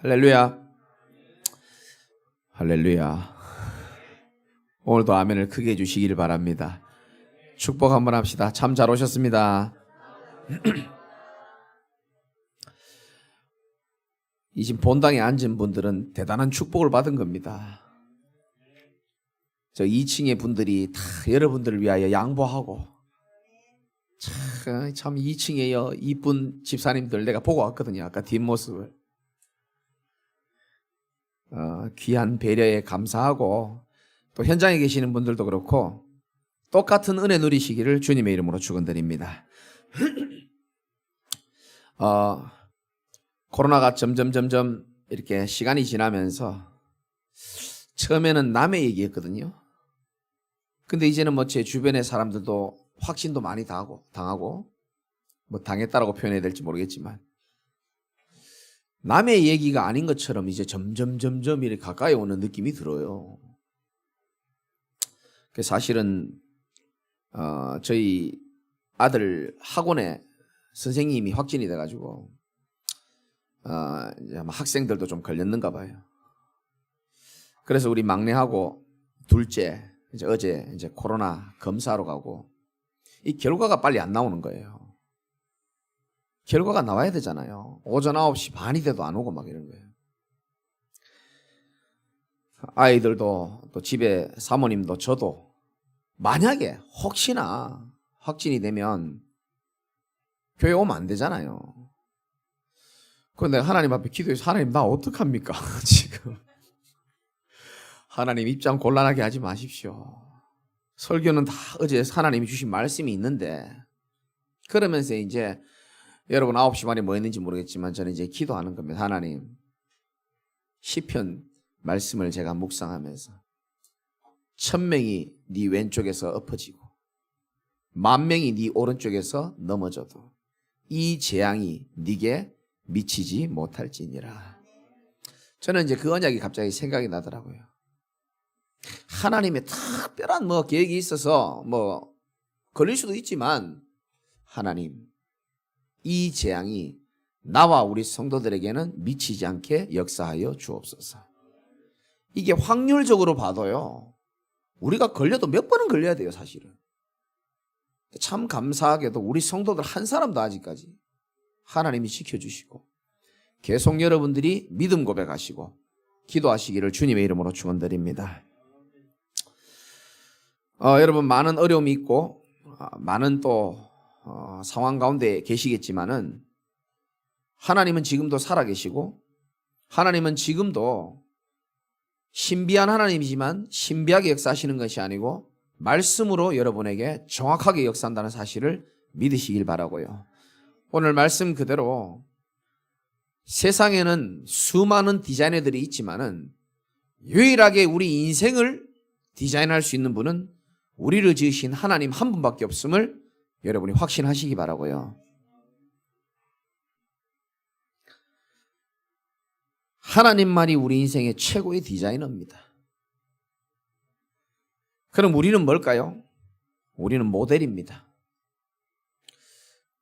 할렐루야. 할렐루야. 오늘도 아멘을 크게 해주시기를 바랍니다. 축복 한번 합시다. 참 잘 오셨습니다. 이 지금 본당에 앉은 분들은 대단한 축복을 받은 겁니다. 저 2층의 분들이 다 여러분들을 위하여 양보하고, 참 2층에 이쁜 집사님들 내가 보고 왔거든요. 아까 뒷모습을. 귀한 배려에 감사하고, 또 현장에 계시는 분들도 그렇고 똑같은 은혜 누리시기를 주님의 이름으로 축원드립니다. 코로나가 점점 이렇게 시간이 지나면서 처음에는 남의 얘기였거든요. 근데 이제는 뭐 제 주변의 사람들도 확진도 많이 당하고 뭐 당했다라고 표현해야 될지 모르겠지만 남의 얘기가 아닌 것처럼 이제 점점 이렇게 가까이 오는 느낌이 들어요. 사실은 저희 아들 학원에 선생님이 확진이 돼가지고 이제 아마 학생들도 좀 걸렸는가 봐요. 그래서 우리 막내하고 둘째 이제 어제 이제 코로나 검사하러 가고, 이 결과가 빨리 안 나오는 거예요. 결과가 나와야 되잖아요. 오전 9시 반이 돼도 안 오고 막 이런 거예요. 아이들도 또 집에 사모님도 저도 만약에 혹시나 확진이 되면 교회 오면 안 되잖아요. 그런데 하나님 앞에 기도해서 하나님 나 어떡합니까? 지금 하나님 입장 곤란하게 하지 마십시오. 설교는 다 어제 하나님이 주신 말씀이 있는데, 그러면서 이제 여러분 9시 반에 뭐 했는지 모르겠지만 저는 이제 기도하는 겁니다. 하나님, 시편 말씀을 제가 묵상하면서 1000명이 네 왼쪽에서 엎어지고 10,000명이 네 오른쪽에서 넘어져도 이 재앙이 네게 미치지 못할지니라. 저는 이제 그 언약이 갑자기 생각이 나더라고요. 하나님의 특별한 뭐 계획이 있어서 뭐 걸릴 수도 있지만, 하나님, 이 재앙이 나와 우리 성도들에게는 미치지 않게 역사하여 주옵소서. 이게 확률적으로 봐도요, 우리가 걸려도 몇 번은 걸려야 돼요, 사실은. 참 감사하게도 우리 성도들 한 사람도 아직까지 하나님이 지켜주시고, 계속 여러분들이 믿음 고백하시고 기도하시기를 주님의 이름으로 축원드립니다. 여러분 많은 어려움이 있고 많은 또 상황 가운데 계시겠지만은, 하나님은 지금도 살아계시고, 하나님은 지금도 신비한 하나님이지만 신비하게 역사하시는 것이 아니고 말씀으로 여러분에게 정확하게 역사한다는 사실을 믿으시길 바라고요. 오늘 말씀 그대로 세상에는 수많은 디자이너들이 있지만은 유일하게 우리 인생을 디자인할 수 있는 분은 우리를 지으신 하나님 한 분밖에 없음을 여러분이 확신하시기 바라고요. 하나님만이 우리 인생의 최고의 디자이너입니다. 그럼 우리는 뭘까요? 우리는 모델입니다.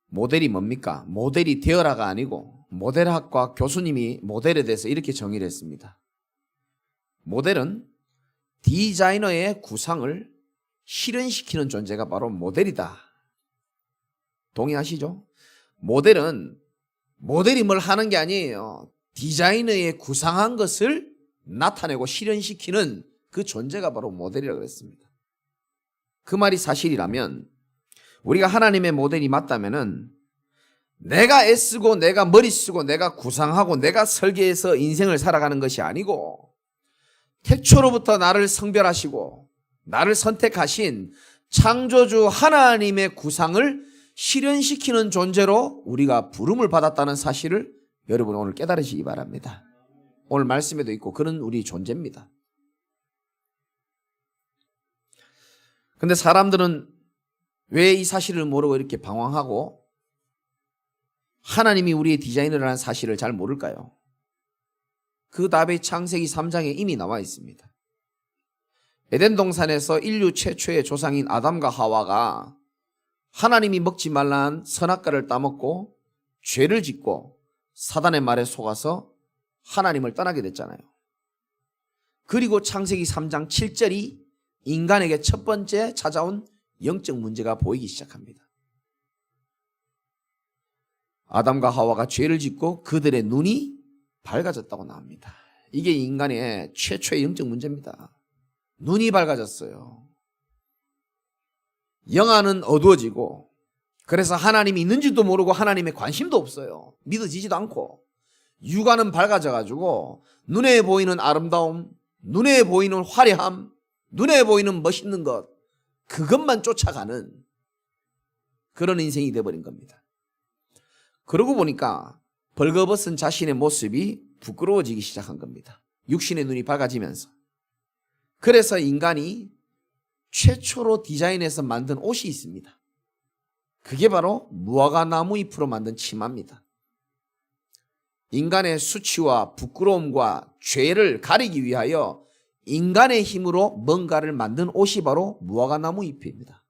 모델이 뭡니까? 모델이 되어라가 아니고 모델학과 교수님이 모델에 대해서 이렇게 정의를 했습니다. 모델은 디자이너의 구상을 실현시키는 존재가 바로 모델이다. 동의하시죠? 모델이 뭘 하는 게 아니에요. 디자이너의 구상한 것을 나타내고 실현시키는 그 존재가 바로 모델이라고 했습니다. 그 말이 사실이라면, 우리가 하나님의 모델이 맞다면은 내가 애쓰고 내가 머리 쓰고 내가 구상하고 내가 설계해서 인생을 살아가는 것이 아니고, 태초로부터 나를 성별하시고 나를 선택하신 창조주 하나님의 구상을 실현시키는 존재로 우리가 부름을 받았다는 사실을 여러분 오늘 깨달으시기 바랍니다. 오늘 말씀에도 있고 그런 우리 존재입니다. 근데 사람들은 왜 이 사실을 모르고 이렇게 방황하고 하나님이 우리의 디자이너라는 사실을 잘 모를까요? 그 답이 창세기 3장에 이미 나와 있습니다. 에덴 동산에서 인류 최초의 조상인 아담과 하와가 하나님이 먹지 말라는 선악과를 따먹고 죄를 짓고 사단의 말에 속아서 하나님을 떠나게 됐잖아요. 그리고 창세기 3장 7절이 인간에게 첫 번째 찾아온 영적 문제가 보이기 시작합니다. 아담과 하와가 죄를 짓고 그들의 눈이 밝아졌다고 나옵니다. 이게 인간의 최초의 영적 문제입니다. 눈이 밝아졌어요. 영안은 어두워지고, 그래서 하나님이 있는지도 모르고 하나님의 관심도 없어요. 믿어지지도 않고, 육안은 밝아져가지고 눈에 보이는 아름다움, 눈에 보이는 화려함, 눈에 보이는 멋있는 것, 그것만 쫓아가는 그런 인생이 되어버린 겁니다. 그러고 보니까 벌거벗은 자신의 모습이 부끄러워지기 시작한 겁니다. 육신의 눈이 밝아지면서. 그래서 인간이 최초로 디자인해서 만든 옷이 있습니다. 그게 바로 무화과 나무 잎으로 만든 치마입니다. 인간의 수치와 부끄러움과 죄를 가리기 위하여 인간의 힘으로 뭔가를 만든 옷이 바로 무화과 나무 잎입니다.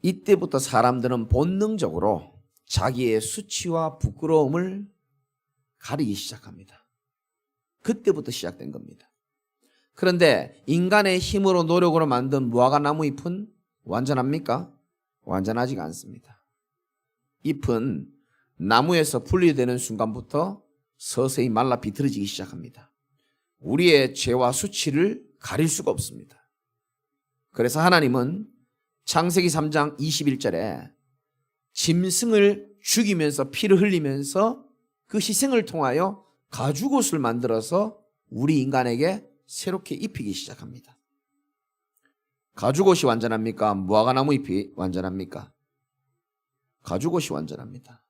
이때부터 사람들은 본능적으로 자기의 수치와 부끄러움을 가리기 시작합니다. 그때부터 시작된 겁니다. 그런데 인간의 힘으로 노력으로 만든 무화과 나무 잎은 완전합니까? 완전하지가 않습니다. 잎은 나무에서 분리되는 순간부터 서서히 말라 비틀어지기 시작합니다. 우리의 죄와 수치를 가릴 수가 없습니다. 그래서 하나님은 창세기 3장 21절에 짐승을 죽이면서 피를 흘리면서 그 희생을 통하여 가죽옷을 만들어서 우리 인간에게 새롭게 입히기 시작합니다. 가죽옷이 완전합니까? 무화과 나무 잎이 완전합니까? 가죽옷이 완전합니다.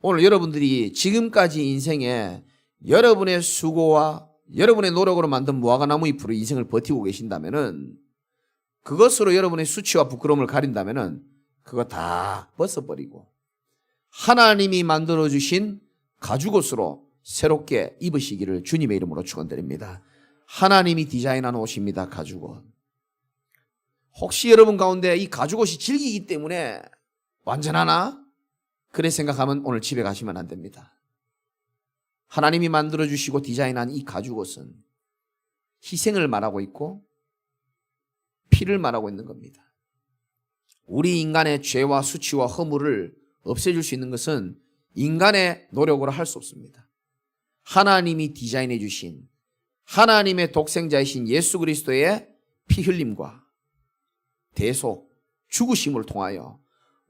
오늘 여러분들이 지금까지 인생에 여러분의 수고와 여러분의 노력으로 만든 무화과 나무 잎으로 인생을 버티고 계신다면은, 그것으로 여러분의 수치와 부끄러움을 가린다면은 그거 다 벗어버리고 하나님이 만들어주신 가죽옷으로 새롭게 입으시기를 주님의 이름으로 축원드립니다. 하나님이 디자인한 옷입니다. 가죽옷. 혹시 여러분 가운데 이 가죽옷이 질기기 때문에 완전하나? 그래 생각하면 오늘 집에 가시면 안 됩니다. 하나님이 만들어주시고 디자인한 이 가죽옷은 희생을 말하고 있고 피를 말하고 있는 겁니다. 우리 인간의 죄와 수치와 허물을 없애줄 수 있는 것은 인간의 노력으로 할 수 없습니다. 하나님이 디자인해 주신 하나님의 독생자이신 예수 그리스도의 피 흘림과 대속, 죽으심을 통하여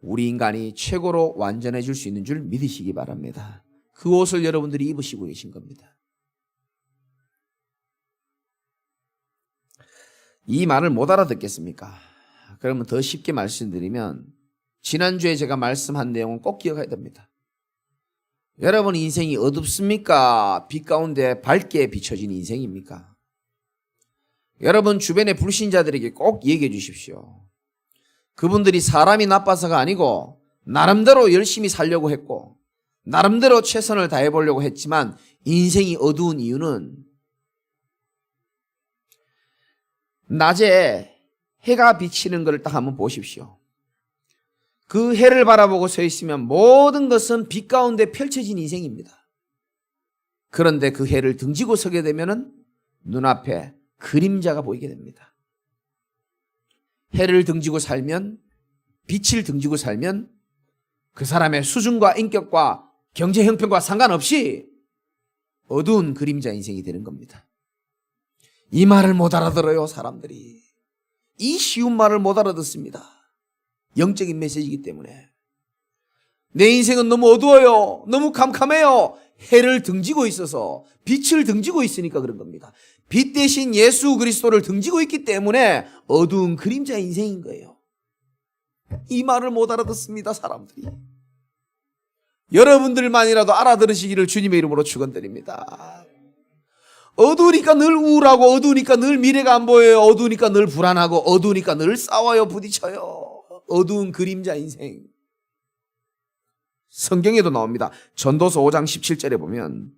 우리 인간이 최고로 완전해질 수 있는 줄 믿으시기 바랍니다. 그 옷을 여러분들이 입으시고 계신 겁니다. 이 말을 못 알아듣겠습니까? 그러면 더 쉽게 말씀드리면, 지난주에 제가 말씀한 내용은 꼭 기억해야 됩니다. 여러분 인생이 어둡습니까? 빛 가운데 밝게 비춰진 인생입니까? 여러분 주변의 불신자들에게 꼭 얘기해 주십시오. 그분들이 사람이 나빠서가 아니고 나름대로 열심히 살려고 했고 나름대로 최선을 다해 보려고 했지만 인생이 어두운 이유는 낮에 해가 비치는 것을 딱 한번 보십시오. 그 해를 바라보고 서 있으면 모든 것은 빛 가운데 펼쳐진 인생입니다. 그런데 그 해를 등지고 서게 되면 눈앞에 그림자가 보이게 됩니다. 해를 등지고 살면, 빛을 등지고 살면 그 사람의 수준과 인격과 경제 형편과 상관없이 어두운 그림자 인생이 되는 겁니다. 이 말을 못 알아들어요, 사람들이. 이 쉬운 말을 못 알아듣습니다. 영적인 메시지이기 때문에. 내 인생은 너무 어두워요. 너무 캄캄해요. 해를 등지고 있어서, 빛을 등지고 있으니까 그런 겁니다. 빛 대신 예수 그리스도를 등지고 있기 때문에 어두운 그림자 인생인 거예요. 이 말을 못 알아듣습니다, 사람들이. 여러분들만이라도 알아들으시기를 주님의 이름으로 축원드립니다. 어두우니까 늘 우울하고, 어두우니까 늘 미래가 안 보여요. 어두우니까 늘 불안하고, 어두우니까 늘 싸워요, 부딪혀요. 어두운 그림자 인생. 성경에도 나옵니다. 전도서 5장 17절에 보면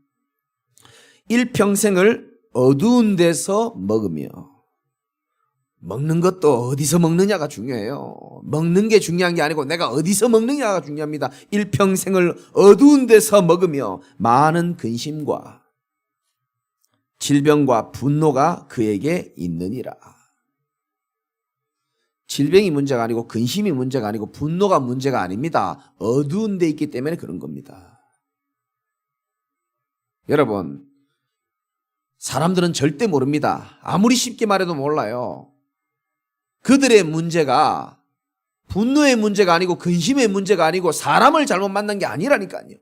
일평생을 어두운 데서 먹으며 먹는 것도 어디서 먹느냐가 중요해요. 먹는 게 중요한 게 아니고 내가 어디서 먹느냐가 중요합니다. 일평생을 어두운 데서 먹으며 많은 근심과 질병과 분노가 그에게 있느니라. 질병이 문제가 아니고 근심이 문제가 아니고 분노가 문제가 아닙니다. 어두운 데 있기 때문에 그런 겁니다. 여러분, 사람들은 절대 모릅니다. 아무리 쉽게 말해도 몰라요. 그들의 문제가 분노의 문제가 아니고 근심의 문제가 아니고 사람을 잘못 만난 게 아니라니까요.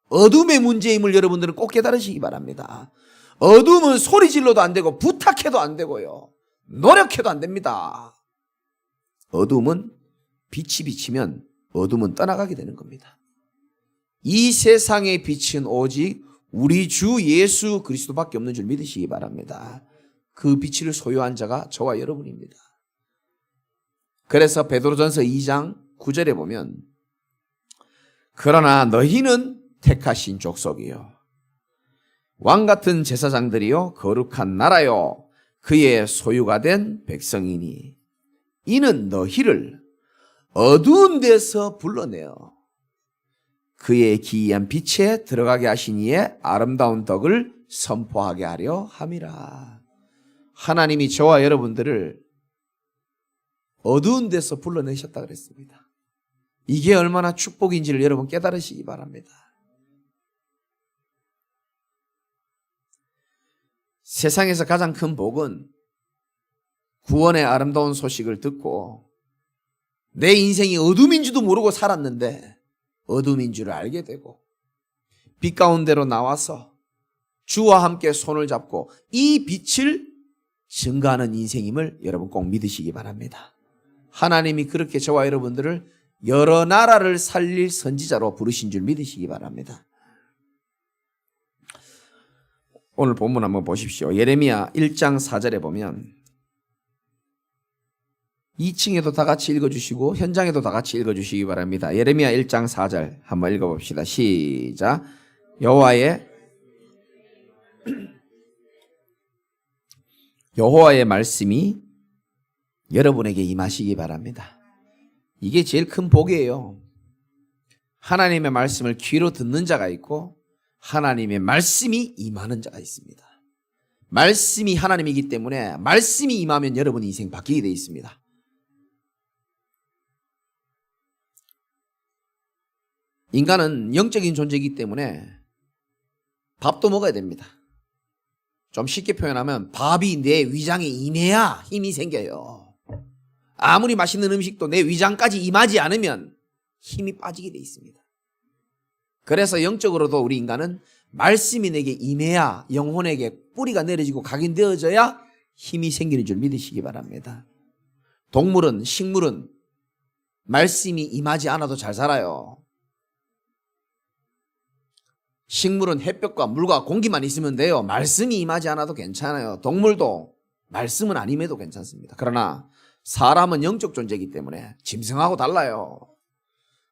어둠의 문제임을 여러분들은 꼭 깨달으시기 바랍니다. 어둠은 소리 질러도 안 되고 부탁해도 안 되고요. 노력해도 안 됩니다. 어둠은 빛이 비치면 어둠은 떠나가게 되는 겁니다. 이 세상의 빛은 오직 우리 주 예수 그리스도밖에 없는 줄 믿으시기 바랍니다. 그 빛을 소유한 자가 저와 여러분입니다. 그래서 베드로전서 2장 9절에 보면 그러나 너희는 택하신 족속이요 왕같은 제사장들이요 거룩한 나라요 그의 소유가 된 백성이니 이는 너희를 어두운 데서 불러내어 그의 기이한 빛에 들어가게 하신 이의 아름다운 덕을 선포하게 하려 함이라. 하나님이 저와 여러분들을 어두운 데서 불러내셨다 그랬습니다. 이게 얼마나 축복인지를 여러분 깨달으시기 바랍니다. 세상에서 가장 큰 복은 구원의 아름다운 소식을 듣고 내 인생이 어둠인 줄도 모르고 살았는데 어둠인 줄을 알게 되고 빛 가운데로 나와서 주와 함께 손을 잡고 이 빛을 증가하는 인생임을 여러분 꼭 믿으시기 바랍니다. 하나님이 그렇게 저와 여러분들을 여러 나라를 살릴 선지자로 부르신 줄 믿으시기 바랍니다. 오늘 본문 한번 보십시오. 예레미야 1장 4절에 보면 2층에도 다 같이 읽어주시고 현장에도 다 같이 읽어주시기 바랍니다. 예레미야 1장 4절 한번 읽어봅시다. 시작. 여호와의 말씀이 여러분에게 임하시기 바랍니다. 이게 제일 큰 복이에요. 하나님의 말씀을 귀로 듣는 자가 있고 하나님의 말씀이 임하는 자가 있습니다. 말씀이 하나님이기 때문에 말씀이 임하면 여러분 인생 바뀌게 되어 있습니다. 인간은 영적인 존재이기 때문에 밥도 먹어야 됩니다. 좀 쉽게 표현하면 밥이 내 위장에 임해야 힘이 생겨요. 아무리 맛있는 음식도 내 위장까지 임하지 않으면 힘이 빠지게 돼 있습니다. 그래서 영적으로도 우리 인간은 말씀이 내게 임해야 영혼에게 뿌리가 내려지고 각인되어져야 힘이 생기는 줄 믿으시기 바랍니다. 동물은 식물은 말씀이 임하지 않아도 잘 살아요. 식물은 햇볕과 물과 공기만 있으면 돼요. 말씀이 임하지 않아도 괜찮아요. 동물도 말씀은 안 임해도 괜찮습니다. 그러나 사람은 영적 존재이기 때문에 짐승하고 달라요.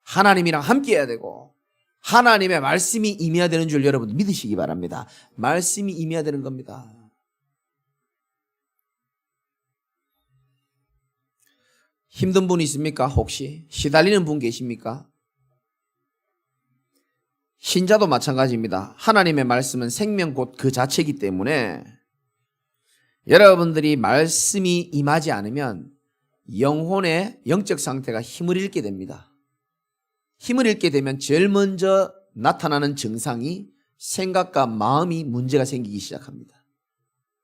하나님이랑 함께 해야 되고 하나님의 말씀이 임해야 되는 줄 여러분 믿으시기 바랍니다. 말씀이 임해야 되는 겁니다. 힘든 분 있습니까? 혹시 시달리는 분 계십니까? 신자도 마찬가지입니다. 하나님의 말씀은 생명 곧 그 자체이기 때문에 여러분들이 말씀이 임하지 않으면 영혼의 영적 상태가 힘을 잃게 됩니다. 힘을 잃게 되면 제일 먼저 나타나는 증상이 생각과 마음이 문제가 생기기 시작합니다.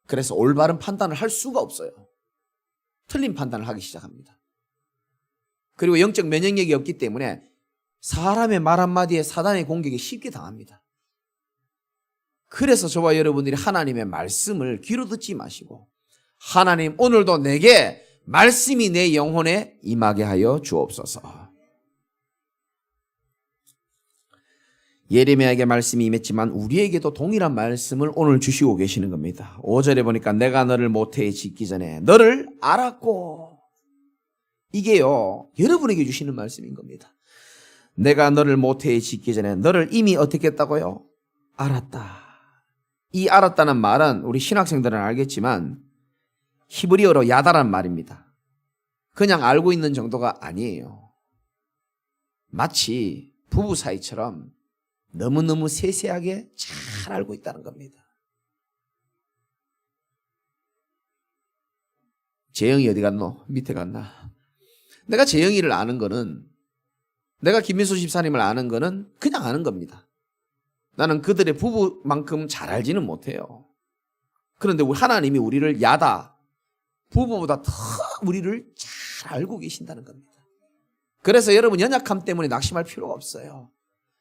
그래서 올바른 판단을 할 수가 없어요. 틀린 판단을 하기 시작합니다. 그리고 영적 면역력이 없기 때문에 사람의 말 한마디에 사단의 공격에 쉽게 당합니다. 그래서 저와 여러분들이 하나님의 말씀을 귀로 듣지 마시고 하나님 오늘도 내게 말씀이 내 영혼에 임하게 하여 주옵소서. 예레미야에게 말씀이 임했지만 우리에게도 동일한 말씀을 오늘 주시고 계시는 겁니다. 5절에 보니까 내가 너를 모태에 짓기 전에 너를 알았고, 이게요 여러분에게 주시는 말씀인 겁니다. 내가 너를 모태에 짓기 전에 너를 이미 어떻게 했다고요? 알았다. 이 알았다는 말은 우리 신학생들은 알겠지만 히브리어로 야다란 말입니다. 그냥 알고 있는 정도가 아니에요. 마치 부부 사이처럼 너무너무 세세하게 잘 알고 있다는 겁니다. 재영이 어디 갔노? 밑에 갔나? 내가 재영이를 아는 거는, 내가 김민수 집사님을 아는 거는 그냥 아는 겁니다. 나는 그들의 부부만큼 잘 알지는 못해요. 그런데 우리 하나님이 우리를 야다, 부부보다 더 우리를 잘 알고 계신다는 겁니다. 그래서 여러분 연약함 때문에 낙심할 필요가 없어요.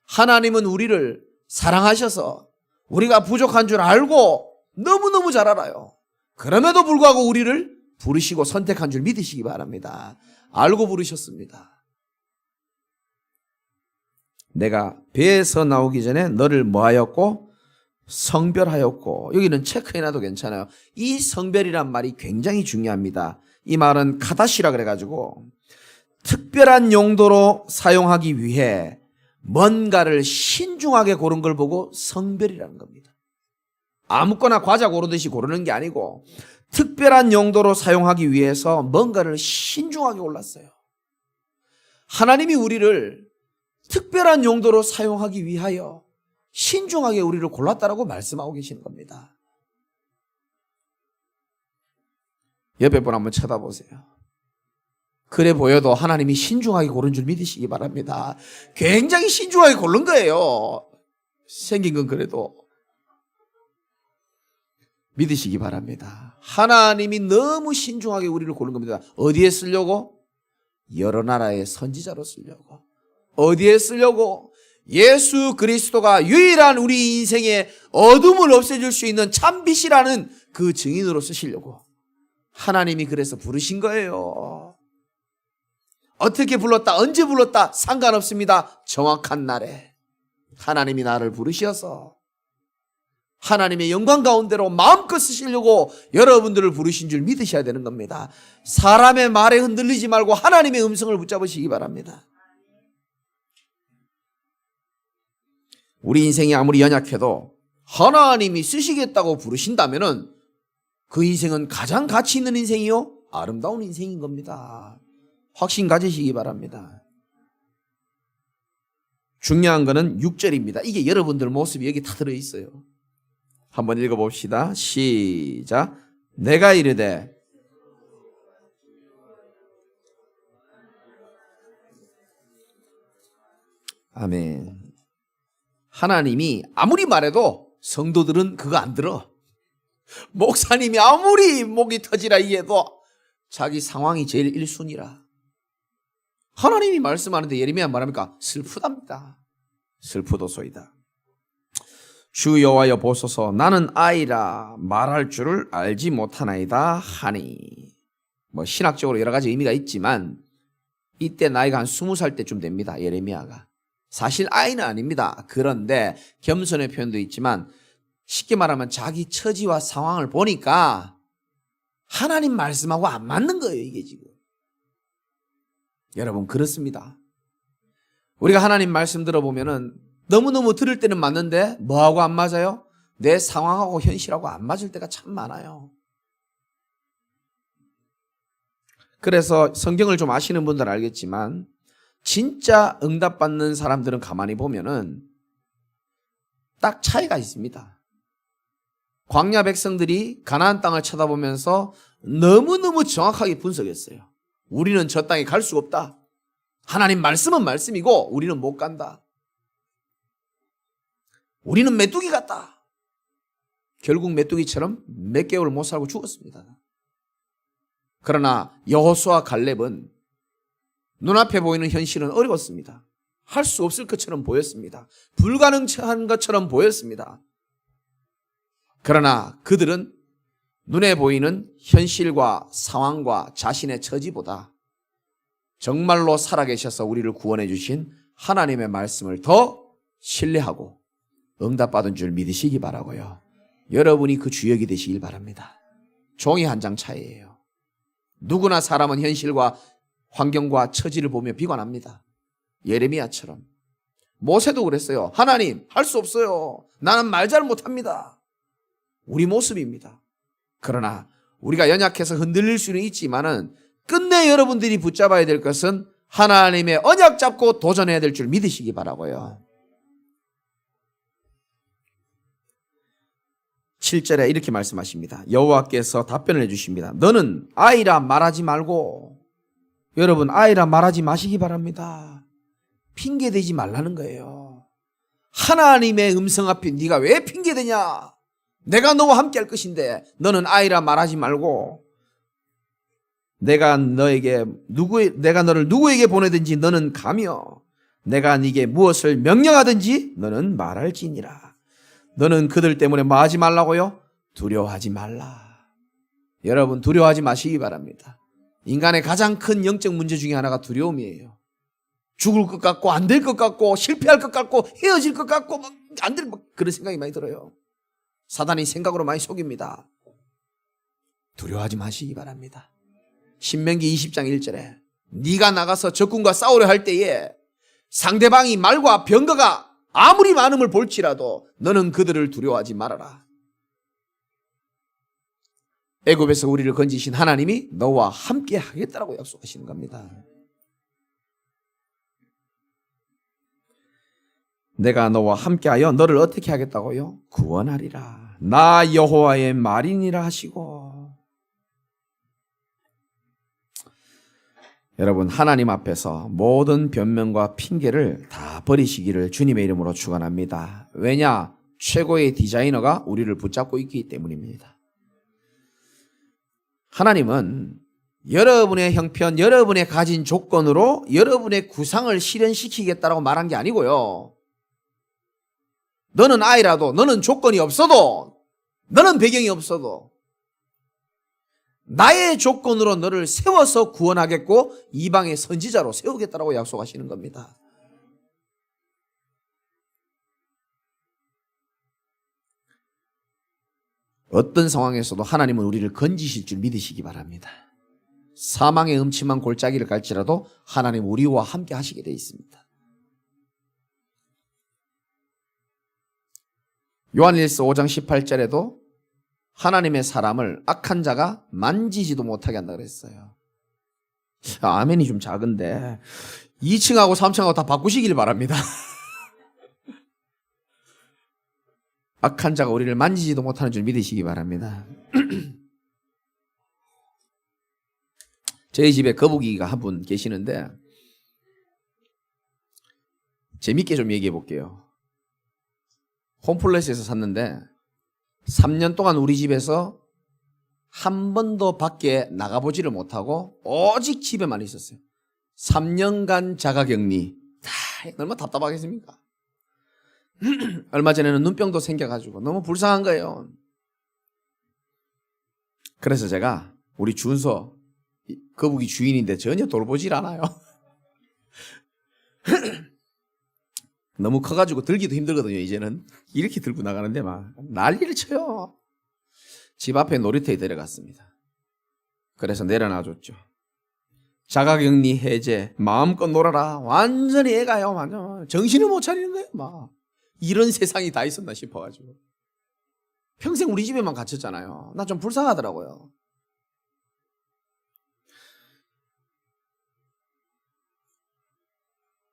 하나님은 우리를 사랑하셔서 우리가 부족한 줄 알고 너무너무 잘 알아요. 그럼에도 불구하고 우리를 부르시고 선택한 줄 믿으시기 바랍니다. 알고 부르셨습니다. 내가 배에서 나오기 전에 너를 뭐하였고? 성별하였고. 여기는 체크해놔도 괜찮아요. 이 성별이란 말이 굉장히 중요합니다. 이 말은 카다시라 그래가지고 특별한 용도로 사용하기 위해 뭔가를 신중하게 고른 걸 보고 성별이라는 겁니다. 아무거나 과자 고르듯이 고르는 게 아니고 특별한 용도로 사용하기 위해서 뭔가를 신중하게 골랐어요. 하나님이 우리를 특별한 용도로 사용하기 위하여 신중하게 우리를 골랐다라고 말씀하고 계시는 겁니다. 옆에 분 한번 쳐다보세요. 그래 보여도 하나님이 신중하게 고른 줄 믿으시기 바랍니다. 굉장히 신중하게 고른 거예요. 생긴 건 그래도 믿으시기 바랍니다. 하나님이 너무 신중하게 우리를 고른 겁니다. 어디에 쓰려고? 여러 나라의 선지자로 쓰려고. 어디에 쓰려고? 예수 그리스도가 유일한 우리 인생의 어둠을 없애줄 수 있는 참빛이라는 그 증인으로 쓰시려고 하나님이 그래서 부르신 거예요. 어떻게 불렀다, 언제 불렀다 상관없습니다. 정확한 날에 하나님이 나를 부르셔서 하나님의 영광 가운데로 마음껏 쓰시려고 여러분들을 부르신 줄 믿으셔야 되는 겁니다. 사람의 말에 흔들리지 말고 하나님의 음성을 붙잡으시기 바랍니다. 우리 인생이 아무리 연약해도 하나님이 쓰시겠다고 부르신다면은 그 인생은 가장 가치 있는 인생이요, 아름다운 인생인 겁니다. 확신 가지시기 바랍니다. 중요한 거는 6절입니다. 이게 여러분들 모습이 여기 다 들어있어요. 한번 읽어봅시다. 시작. 내가 이르되 아멘. 하나님이 아무리 말해도 성도들은 그거 안 들어. 목사님이 아무리 목이 터지라 이해도 자기 상황이 제일 1순위라. 하나님이 말씀하는데 예레미야 말합니까? 슬프답니다. 슬프도소이다. 주 여호와여 보소서 나는 아이라 말할 줄을 알지 못하나이다 하니. 뭐 신학적으로 여러 가지 의미가 있지만 이때 나이가 한 20살 때쯤 됩니다. 예레미야가. 사실 아이는 아닙니다. 그런데 겸손의 표현도 있지만 쉽게 말하면 자기 처지와 상황을 보니까 하나님 말씀하고 안 맞는 거예요. 이게 지금. 여러분 그렇습니다. 우리가 하나님 말씀 들어보면은 너무너무 들을 때는 맞는데 뭐하고 안 맞아요? 내 상황하고 현실하고 안 맞을 때가 참 많아요. 그래서 성경을 좀 아시는 분들은 알겠지만 진짜 응답받는 사람들은 가만히 보면은 딱 차이가 있습니다. 광야 백성들이 가나안 땅을 쳐다보면서 너무너무 정확하게 분석했어요. 우리는 저 땅에 갈 수 없다. 하나님 말씀은 말씀이고 우리는 못 간다. 우리는 메뚜기 같다. 결국 메뚜기처럼 몇 개월 못 살고 죽었습니다. 그러나 여호수아 갈렙은 눈앞에 보이는 현실은 어려웠습니다. 할 수 없을 것처럼 보였습니다. 불가능한 것처럼 보였습니다. 그러나 그들은 눈에 보이는 현실과 상황과 자신의 처지보다 정말로 살아계셔서 우리를 구원해 주신 하나님의 말씀을 더 신뢰하고 응답받은 줄 믿으시기 바라고요. 여러분이 그 주역이 되시길 바랍니다. 종이 한 장 차이예요. 누구나 사람은 현실과 환경과 처지를 보며 비관합니다. 예레미야처럼. 모세도 그랬어요. 하나님 할 수 없어요. 나는 말 잘 못합니다. 우리 모습입니다. 그러나 우리가 연약해서 흔들릴 수는 있지만은 끝내 여러분들이 붙잡아야 될 것은 하나님의 언약 잡고 도전해야 될 줄 믿으시기 바라고요. 7절에 이렇게 말씀하십니다. 여호와께서 답변을 해주십니다. 너는 아이라 말하지 말고, 여러분 아이라 말하지 마시기 바랍니다. 핑계대지 말라는 거예요. 하나님의 음성 앞에 네가 왜 핑계대냐? 내가 너와 함께 할 것인데 너는 아이라 말하지 말고, 내가 너를 누구에게 보내든지 너는 가며 내가 네게 무엇을 명령하든지 너는 말할지니라. 너는 그들 때문에 뭐 하지 말라고요? 두려워하지 말라. 여러분 두려워하지 마시기 바랍니다. 인간의 가장 큰 영적 문제 중에 하나가 두려움이에요. 죽을 것 같고 안 될 것 같고 실패할 것 같고 헤어질 것 같고 막 안 될 그런 생각이 많이 들어요. 사단이 생각으로 많이 속입니다. 두려워하지 마시기 바랍니다. 신명기 20장 1절에 네가 나가서 적군과 싸우려 할 때에 상대방이 말과 병거가 아무리 많음을 볼지라도 너는 그들을 두려워하지 말아라. 애굽에서 우리를 건지신 하나님이 너와 함께 하겠다라고 약속하시는 겁니다. 내가 너와 함께하여 너를 어떻게 하겠다고요? 구원하리라. 나 여호와의 말이니라 하시고. 여러분 하나님 앞에서 모든 변명과 핑계를 다 버리시기를 주님의 이름으로 축원합니다. 왜냐? 최고의 디자이너가 우리를 붙잡고 있기 때문입니다. 하나님은 여러분의 형편, 여러분의 가진 조건으로 여러분의 구상을 실현시키겠다라고 말한 게 아니고요. 너는 아이라도, 너는 조건이 없어도, 너는 배경이 없어도 나의 조건으로 너를 세워서 구원하겠고 이방의 선지자로 세우겠다라고 약속하시는 겁니다. 어떤 상황에서도 하나님은 우리를 건지실 줄 믿으시기 바랍니다. 사망의 음침한 골짜기를 갈지라도 하나님 우리와 함께 하시게 되어 있습니다. 요한일서 5장 18절에도 하나님의 사람을 악한 자가 만지지도 못하게 한다 그랬어요. 아멘이 좀 작은데 2층하고 3층하고 다 바꾸시길 바랍니다. 악한 자가 우리를 만지지도 못하는 줄 믿으시기 바랍니다. 저희 집에 거북이가 한 분 계시는데 재밌게 좀 얘기해 볼게요. 홈플러스에서 샀는데 3년 동안 우리 집에서 한 번도 밖에 나가보지를 못하고 오직 집에만 있었어요. 3년간 자가격리. 얼마나 답답하겠습니까? 얼마 전에는 눈병도 생겨가지고 너무 불쌍한 거예요. 그래서 제가 우리 준서 거북이 주인인데 전혀 돌보질 않아요. 너무 커가지고 들기도 힘들거든요. 이제는 이렇게 들고 나가는데 막 난리를 쳐요. 집 앞에 놀이터에 데려갔습니다. 그래서 내려놔줬죠. 자가격리 해제, 마음껏 놀아라. 완전히 애가요. 완전 정신을 못 차리는 거예요. 막 이런 세상이 다 있었나 싶어가지고. 평생 우리 집에만 갇혔잖아요. 나 좀 불쌍하더라고요.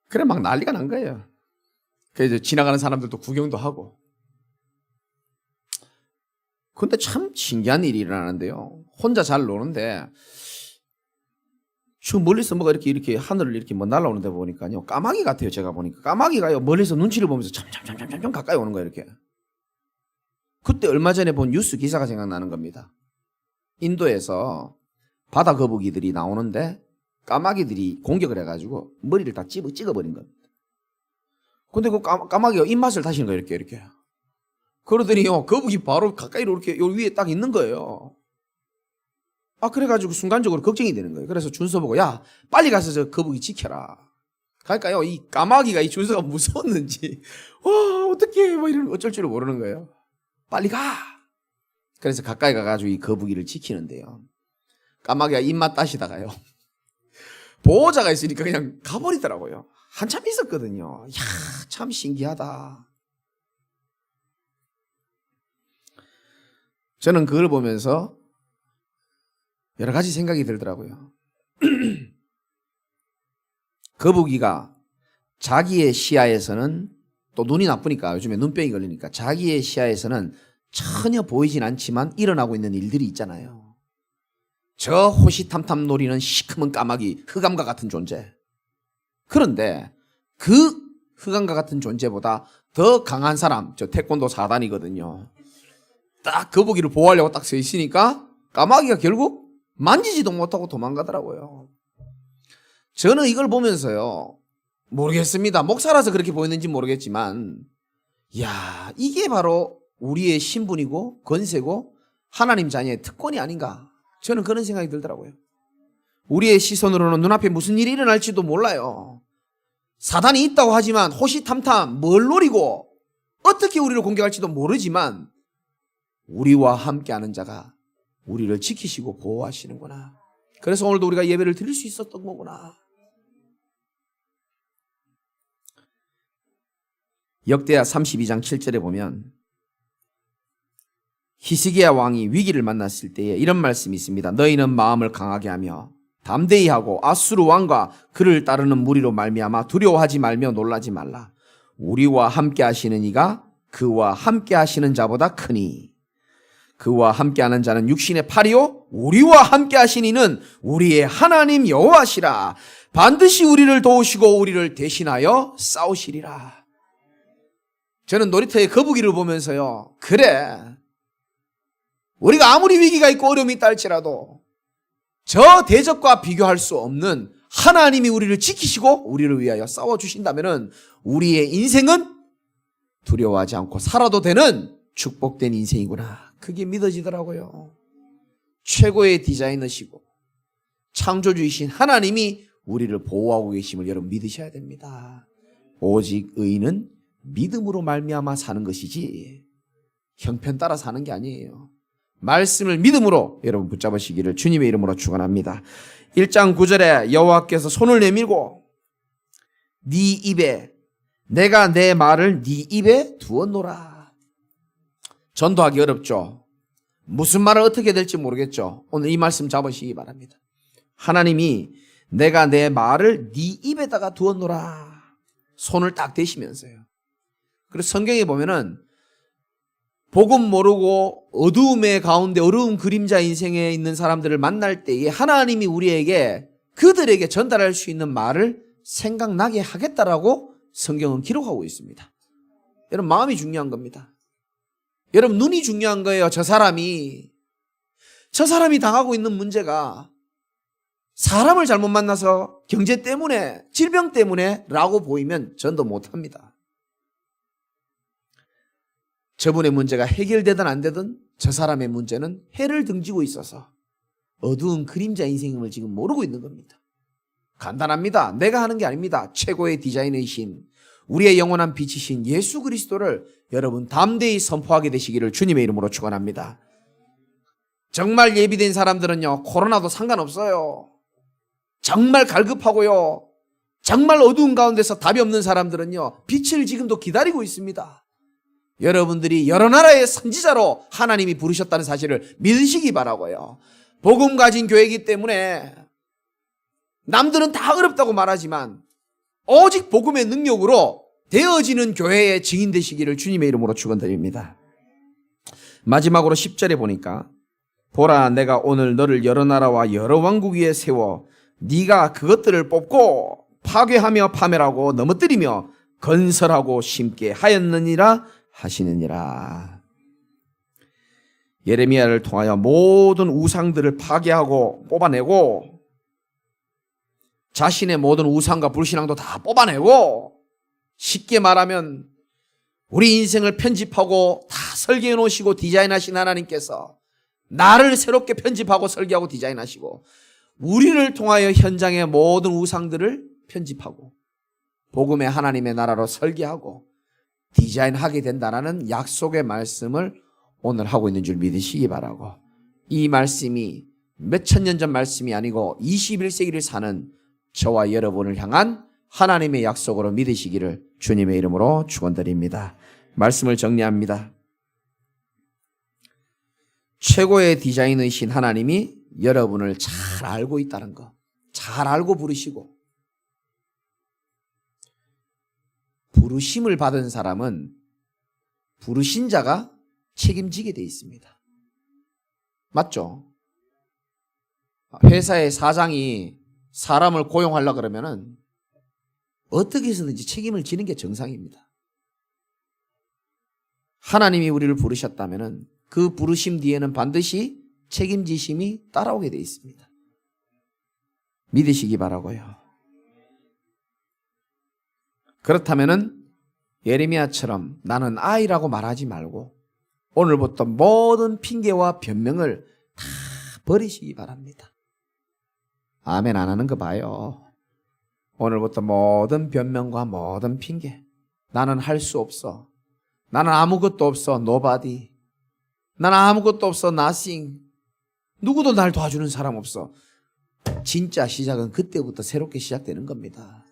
그래 막 난리가 난 거예요. 그래서 지나가는 사람들도 구경도 하고. 근데 참 신기한 일이 일어나는데요. 혼자 잘 노는데 저 멀리서 뭐가 이렇게 하늘을 이렇게 뭐 날아오는 데 보니까요. 까마귀 같아요. 제가 보니까. 까마귀가요. 멀리서 눈치를 보면서 참 가까이 오는 거예요. 이렇게. 그때 얼마 전에 본 뉴스 기사가 생각나는 겁니다. 인도에서 바다 거북이들이 나오는데 까마귀들이 공격을 해가지고 머리를 다 찍어버린 겁니다. 근데 그 까마귀가 입맛을 다시는 거예요. 이렇게. 그러더니요. 거북이 바로 가까이로 이렇게 요 위에 딱 있는 거예요. 그래가지고 순간적으로 걱정이 되는 거예요. 그래서 준서 보고 야 빨리 가서 저 거북이 지켜라. 그러니까요. 이 까마귀가 이 준서가 무서웠는지 어떡해 뭐 이런 어쩔 줄을 모르는 거예요. 빨리 가. 그래서 가까이 가가지고 이 거북이를 지키는데요. 까마귀가 입맛 따시다가요. 보호자가 있으니까 그냥 가버리더라고요. 한참 있었거든요. 이야, 참 신기하다. 저는 그걸 보면서 여러 가지 생각이 들더라고요. 거북이가 자기의 시야에서는, 또 눈이 나쁘니까 요즘에 눈병이 걸리니까 자기의 시야에서는 전혀 보이진 않지만 일어나고 있는 일들이 있잖아요. 저 호시탐탐 노리는 시커먼 까마귀, 흑암과 같은 존재. 그런데 그 흑암과 같은 존재보다 더 강한 사람, 저 태권도 4단이거든요. 딱 거북이를 보호하려고 딱 서 있으니까 까마귀가 결국 만지지도 못하고 도망가더라고요. 저는 이걸 보면서요, 모르겠습니다. 목사라서 그렇게 보였는지 모르겠지만, 야, 이게 바로 우리의 신분이고 권세고 하나님 자녀의 특권이 아닌가, 저는 그런 생각이 들더라고요. 우리의 시선으로는 눈앞에 무슨 일이 일어날지도 몰라요. 사단이 있다고 하지만 호시탐탐 뭘 노리고 어떻게 우리를 공격할지도 모르지만 우리와 함께하는 자가 우리를 지키시고 보호하시는구나. 그래서 오늘도 우리가 예배를 드릴 수 있었던 거구나. 역대하 32장 7절에 보면 히스기야 왕이 위기를 만났을 때에 이런 말씀이 있습니다. 너희는 마음을 강하게 하며 담대히 하고 아수르 왕과 그를 따르는 무리로 말미암아 두려워하지 말며 놀라지 말라. 우리와 함께 하시는 이가 그와 함께 하시는 자보다 크니 그와 함께하는 자는 육신의 팔이요 우리와 함께 하신 이는 우리의 하나님 여호와시라. 반드시 우리를 도우시고 우리를 대신하여 싸우시리라. 저는 놀이터의 거북이를 보면서요, 그래, 우리가 아무리 위기가 있고 어려움이 있다 할지라도 저 대적과 비교할 수 없는 하나님이 우리를 지키시고 우리를 위하여 싸워주신다면 우리의 인생은 두려워하지 않고 살아도 되는 축복된 인생이구나. 그게 믿어지더라고요. 최고의 디자이너시고 창조주이신 하나님이 우리를 보호하고 계심을 여러분 믿으셔야 됩니다. 오직 의인은 믿음으로 말미암아 사는 것이지 형편 따라 사는 게 아니에요. 말씀을 믿음으로 여러분 붙잡으시기를 주님의 이름으로 축원합니다. 1장 9절에 여호와께서 손을 내밀고 네 입에 내가 내 말을 네 입에 두었노라. 전도하기 어렵죠. 무슨 말을 어떻게 될지 모르겠죠. 오늘 이 말씀 잡으시기 바랍니다. 하나님이 내가 내 말을 네 입에다가 두었노라. 손을 딱 대시면서요. 그래서 성경에 보면은 복음 모르고 어두움의 가운데 어두운 그림자 인생에 있는 사람들을 만날 때에 하나님이 우리에게 그들에게 전달할 수 있는 말을 생각나게 하겠다라고 성경은 기록하고 있습니다. 여러분, 마음이 중요한 겁니다. 여러분, 눈이 중요한 거예요. 저 사람이 당하고 있는 문제가 사람을 잘못 만나서 경제 때문에 질병 때문에 라고 보이면 전도 못합니다. 저분의 문제가 해결되든 안 되든 저 사람의 문제는 해를 등지고 있어서 어두운 그림자 인생임을 지금 모르고 있는 겁니다. 간단합니다. 내가 하는 게 아닙니다. 최고의 디자이너이신 우리의 영원한 빛이신 예수 그리스도를 여러분 담대히 선포하게 되시기를 주님의 이름으로 축원합니다. 정말 예비된 사람들은요, 코로나도 상관없어요. 정말 갈급하고요, 정말 어두운 가운데서 답이 없는 사람들은요, 빛을 지금도 기다리고 있습니다. 여러분들이 여러 나라의 선지자로 하나님이 부르셨다는 사실을 믿으시기 바라고요. 복음 가진 교회이기 때문에 남들은 다 어렵다고 말하지만 오직 복음의 능력으로 되어지는 교회의 증인 되시기를 주님의 이름으로 축원드립니다. 마지막으로 10절에 보니까 보라, 내가 오늘 너를 여러 나라와 여러 왕국 위에 세워 네가 그것들을 뽑고 파괴하며 파멸하고 넘어뜨리며 건설하고 심게 하였느니라 하시느니라. 예레미야를 통하여 모든 우상들을 파괴하고 뽑아내고 자신의 모든 우상과 불신앙도 다 뽑아내고, 쉽게 말하면 우리 인생을 편집하고 다 설계해 놓으시고 디자인하신 하나님께서 나를 새롭게 편집하고 설계하고 디자인하시고 우리를 통하여 현장의 모든 우상들을 편집하고 복음의 하나님의 나라로 설계하고 디자인하게 된다라는 약속의 말씀을 오늘 하고 있는 줄 믿으시기 바라고, 이 말씀이 몇천 년 전 말씀이 아니고 21세기를 사는 저와 여러분을 향한 하나님의 약속으로 믿으시기를 주님의 이름으로 축원드립니다. 말씀을 정리합니다. 최고의 디자이너이신 하나님이 여러분을 잘 알고 있다는 거, 잘 알고 부르시고, 부르심을 받은 사람은 부르신 자가 책임지게 돼 있습니다. 맞죠? 회사의 사장이 사람을 고용하려고 그러면은 어떻게 해서든지 책임을 지는 게 정상입니다. 하나님이 우리를 부르셨다면은 그 부르심 뒤에는 반드시 책임지심이 따라오게 돼 있습니다. 믿으시기 바라고요. 그렇다면은 예레미야처럼 나는 아이라고 말하지 말고 오늘부터 모든 핑계와 변명을 다 버리시기 바랍니다. 아멘 안 하는 거 봐요. 오늘부터 모든 변명과 모든 핑계, 나는 할 수 없어, 나는 아무것도 없어, nobody, 나는 아무것도 없어, nothing, 누구도 날 도와주는 사람 없어. 진짜 시작은 그때부터 새롭게 시작되는 겁니다.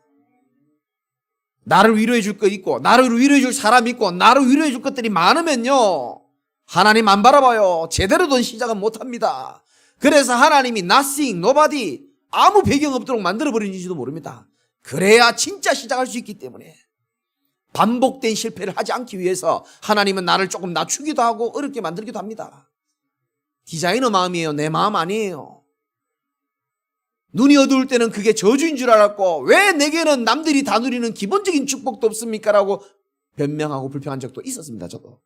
나를 위로해 줄 거 있고, 나를 위로해 줄 사람 있고, 나를 위로해 줄 것들이 많으면요, 하나님 안 바라봐요. 제대로 된 시작은 못합니다. 그래서 하나님이 nothing, nobody, 아무 배경 없도록 만들어버리는지도 모릅니다. 그래야 진짜 시작할 수 있기 때문에. 반복된 실패를 하지 않기 위해서 하나님은 나를 조금 낮추기도 하고 어렵게 만들기도 합니다. 디자이너 마음이에요. 내 마음 아니에요. 눈이 어두울 때는 그게 저주인 줄 알았고, 왜 내게는 남들이 다 누리는 기본적인 축복도 없습니까? 라고 변명하고 불평한 적도 있었습니다. 저도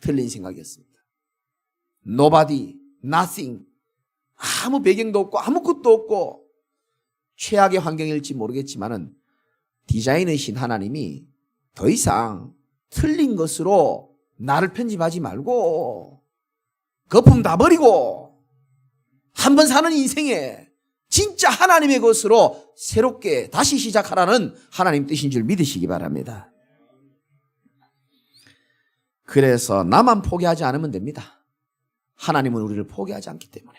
틀린 생각이었습니다. Nobody, nothing, 아무 배경도 없고 아무것도 없고 최악의 환경일지 모르겠지만은 디자이너이신 하나님이 더 이상 틀린 것으로 나를 편집하지 말고 거품 다 버리고 한 번 사는 인생에 진짜 하나님의 것으로 새롭게 다시 시작하라는 하나님 뜻인 줄 믿으시기 바랍니다. 그래서 나만 포기하지 않으면 됩니다. 하나님은 우리를 포기하지 않기 때문에.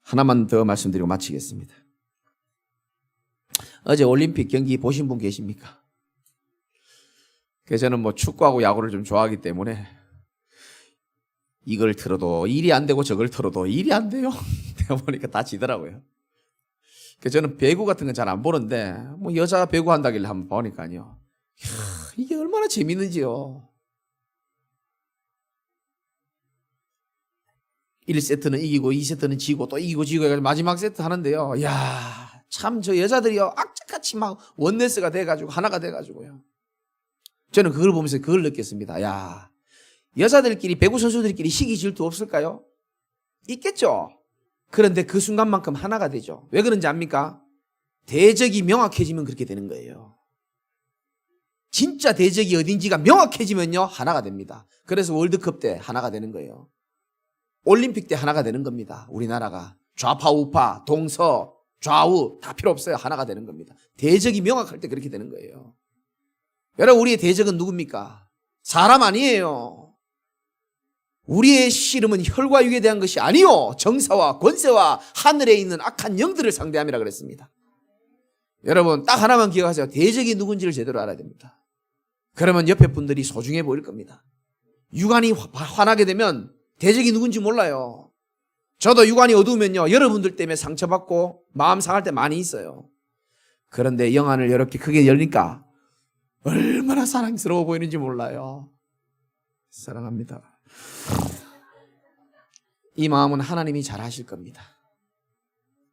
하나만 더 말씀드리고 마치겠습니다. 어제 올림픽 경기 보신 분 계십니까? 저는 축구하고 야구를 좀 좋아하기 때문에 이걸 틀어도 일이 안 되고 저걸 틀어도 일이 안 돼요. 내가 보니까 다 지더라고요. 저는 배구 같은 건 잘 안 보는데 여자 배구 한다길래 한번 보니까요. 이게 얼마나 재밌는지요. 1세트는 이기고 2세트는 지고 또 이기고 지고 해가지고 마지막 세트 하는데요. 이야, 참 저 여자들이요 악착같이 막 원네스가 돼가지고 하나가 돼가지고요. 저는 그걸 보면서 그걸 느꼈습니다. 야, 여자들끼리 배구 선수들끼리 시기 질투 없을까요? 있겠죠. 그런데 그 순간만큼 하나가 되죠. 왜 그런지 압니까? 대적이 명확해지면 그렇게 되는 거예요. 진짜 대적이 어딘지가 명확해지면요 하나가 됩니다. 그래서 월드컵 때 하나가 되는 거예요. 올림픽 때 하나가 되는 겁니다. 우리나라가 좌파 우파 동서 좌우 다 필요 없어요. 하나가 되는 겁니다. 대적이 명확할 때 그렇게 되는 거예요. 여러분, 우리의 대적은 누굽니까? 사람 아니에요. 우리의 씨름은 혈과 육에 대한 것이 아니요 정사와 권세와 하늘에 있는 악한 영들을 상대함이라 그랬습니다. 여러분, 딱 하나만 기억하세요. 대적이 누군지를 제대로 알아야 됩니다. 그러면 옆에 분들이 소중해 보일 겁니다. 육안이 환하게 되면 대적이 누군지 몰라요. 저도 육안이 어두우면요 여러분들 때문에 상처받고 마음 상할 때 많이 있어요. 그런데 영안을 이렇게 크게 열니까 얼마나 사랑스러워 보이는지 몰라요. 사랑합니다. 이 마음은 하나님이 잘 하실 겁니다.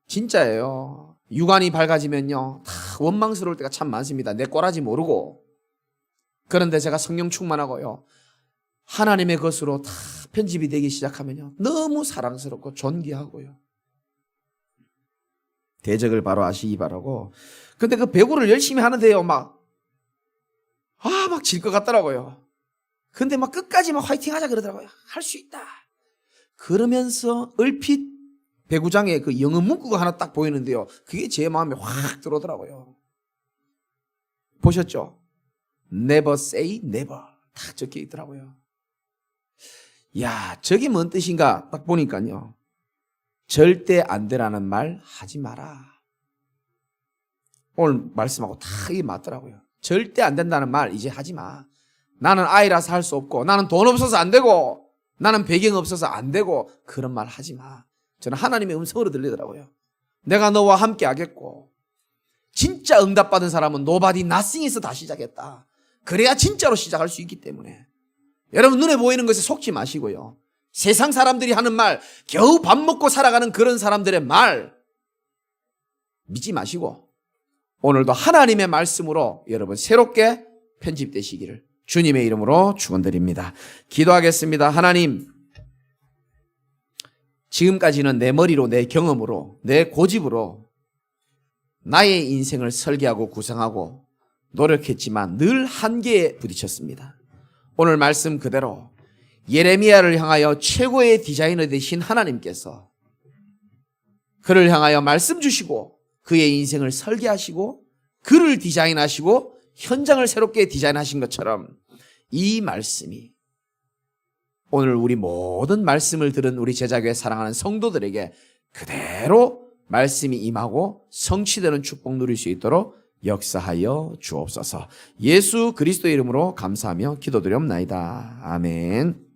진짜예요. 육안이 밝아지면요 다 원망스러울 때가 참 많습니다. 내 꼬라지 모르고. 그런데 제가 성령 충만하고요 하나님의 것으로 다 편집이 되기 시작하면요 너무 사랑스럽고 존귀하고요 대적을 바로 아시기 바라고. 근데 그 배구를 열심히 하는데요 막 질 것 같더라고요. 근데 막 끝까지 막 화이팅 하자 그러더라고요. 할 수 있다. 그러면서 얼핏 배구장에 그 영어 문구가 하나 딱 보이는데요 그게 제 마음에 확 들어오더라고요. 보셨죠? Never say never 딱 적혀 있더라고요. 야, 저게 뭔 뜻인가 딱 보니까요 절대 안 되라는 말 하지 마라. 오늘 말씀하고 다 이게 맞더라고요. 절대 안 된다는 말 이제 하지 마. 나는 아이라서 할 수 없고 나는 돈 없어서 안 되고 나는 배경 없어서 안 되고 그런 말 하지 마. 저는 하나님의 음성으로 들리더라고요. 내가 너와 함께 하겠고 진짜 응답받은 사람은 nobody nothing에서 다 시작했다. 그래야 진짜로 시작할 수 있기 때문에 여러분 눈에 보이는 것에 속지 마시고요. 세상 사람들이 하는 말, 겨우 밥 먹고 살아가는 그런 사람들의 말 믿지 마시고 오늘도 하나님의 말씀으로 여러분 새롭게 편집되시기를 주님의 이름으로 축원드립니다. 기도하겠습니다. 하나님, 지금까지는 내 머리로, 내 경험으로, 내 고집으로 나의 인생을 설계하고 구성하고 노력했지만 늘 한계에 부딪혔습니다. 오늘 말씀 그대로 예레미야를 향하여 최고의 디자이너 되신 하나님께서 그를 향하여 말씀 주시고 그의 인생을 설계하시고 그를 디자인하시고 현장을 새롭게 디자인하신 것처럼 이 말씀이 오늘 우리 모든 말씀을 들은 우리 제자교회 사랑하는 성도들에게 그대로 말씀이 임하고 성취되는 축복 누릴 수 있도록 역사하여 주옵소서. 예수 그리스도의 이름으로 감사하며 기도드리옵나이다. 아멘.